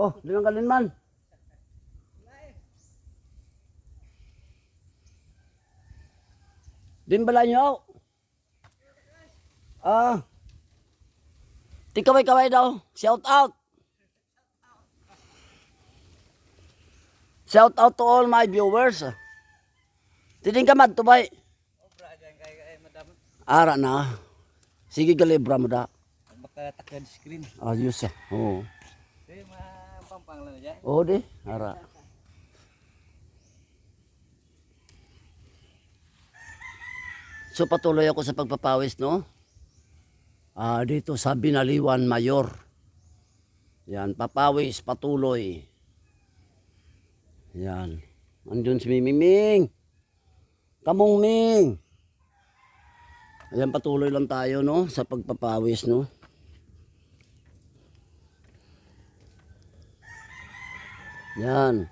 Oh, di man kalin man. Din bala nyo. Ah. Tikaway-kaway daw. Shout out. Shout out to all my viewers. Tiding ka madtubay. Ara na. Sige galibra mo da. Baka takad screen. Ayos Oo. Di mapampang lang dyan. Oo di. Ara. So patuloy ako sa pagpapawis no. Dito sa Binaliwan Mayor. Yan, papawis patuloy. Yan. Andun si Miming. Kamong Ming. Ayan, patuloy lang tayo no sa pagpapawis no. Yan.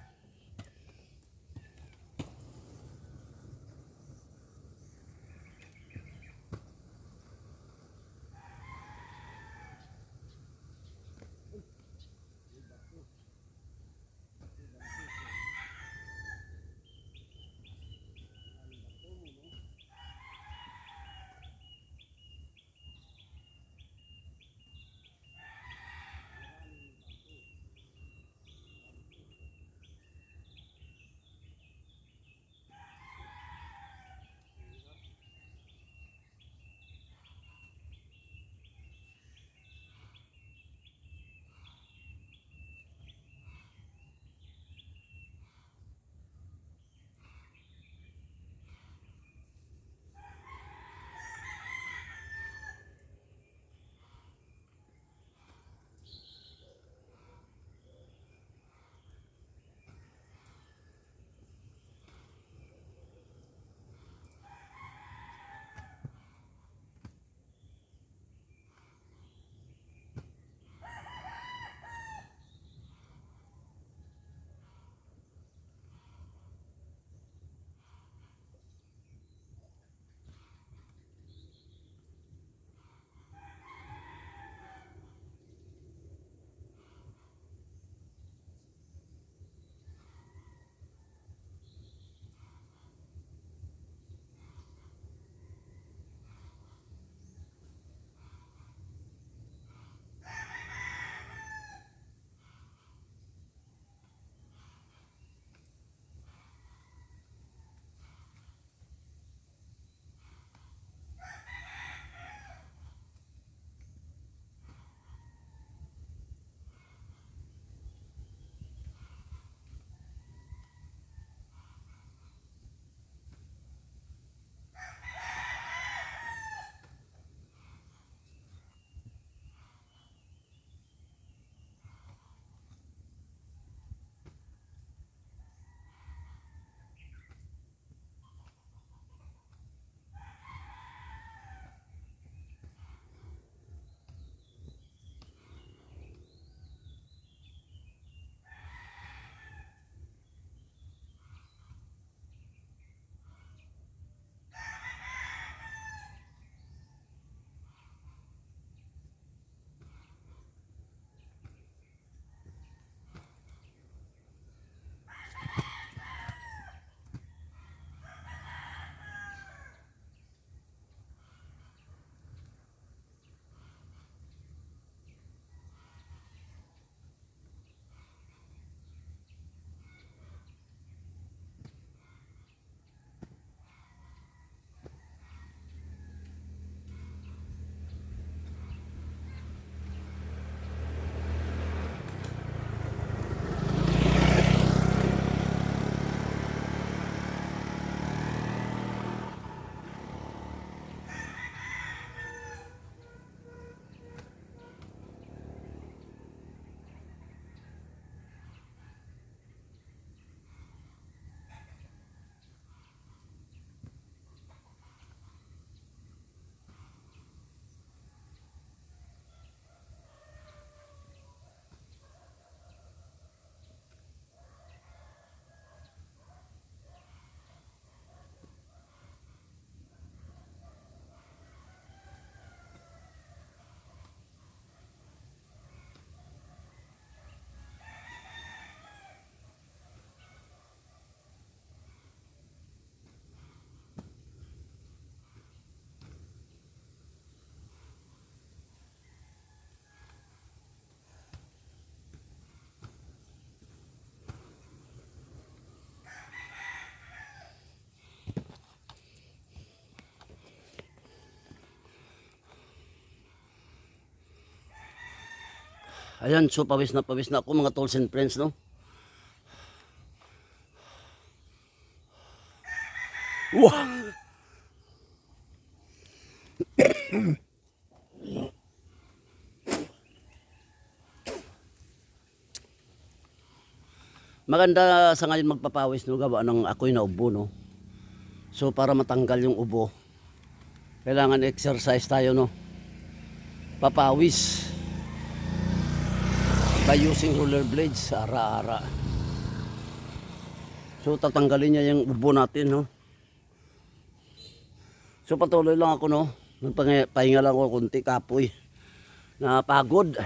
Ayan, so pawis na ako mga tolls and friends, no? Wow! Maganda sa ngayon magpapawis, no? Gawa ng ako'y naubo, no? So para matanggal yung ubo, kailangan exercise tayo, no? Papawis by using roller blades ara-ara. So tatanggalin niya yung ubo natin, no? So patuloy lang ako, no? Nagpahinga lang ako kunti, kapoy. Napagod.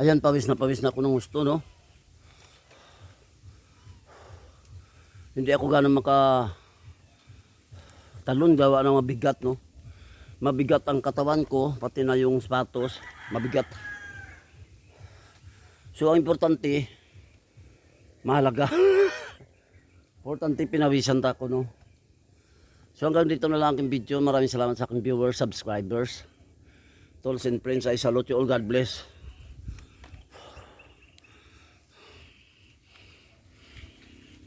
Ayan, pawis na ako ng gusto, no? Hindi ako gano'ng talon, gawa ng mabigat, no? Mabigat ang katawan ko, pati na yung sapatos, mabigat. So ang importante, mahalaga. Importante pinawisan ta ko, no? So hanggang dito na lang aking video. Maraming salamat sa aking viewers, subscribers. Tolls and friends, I salute you all. God bless.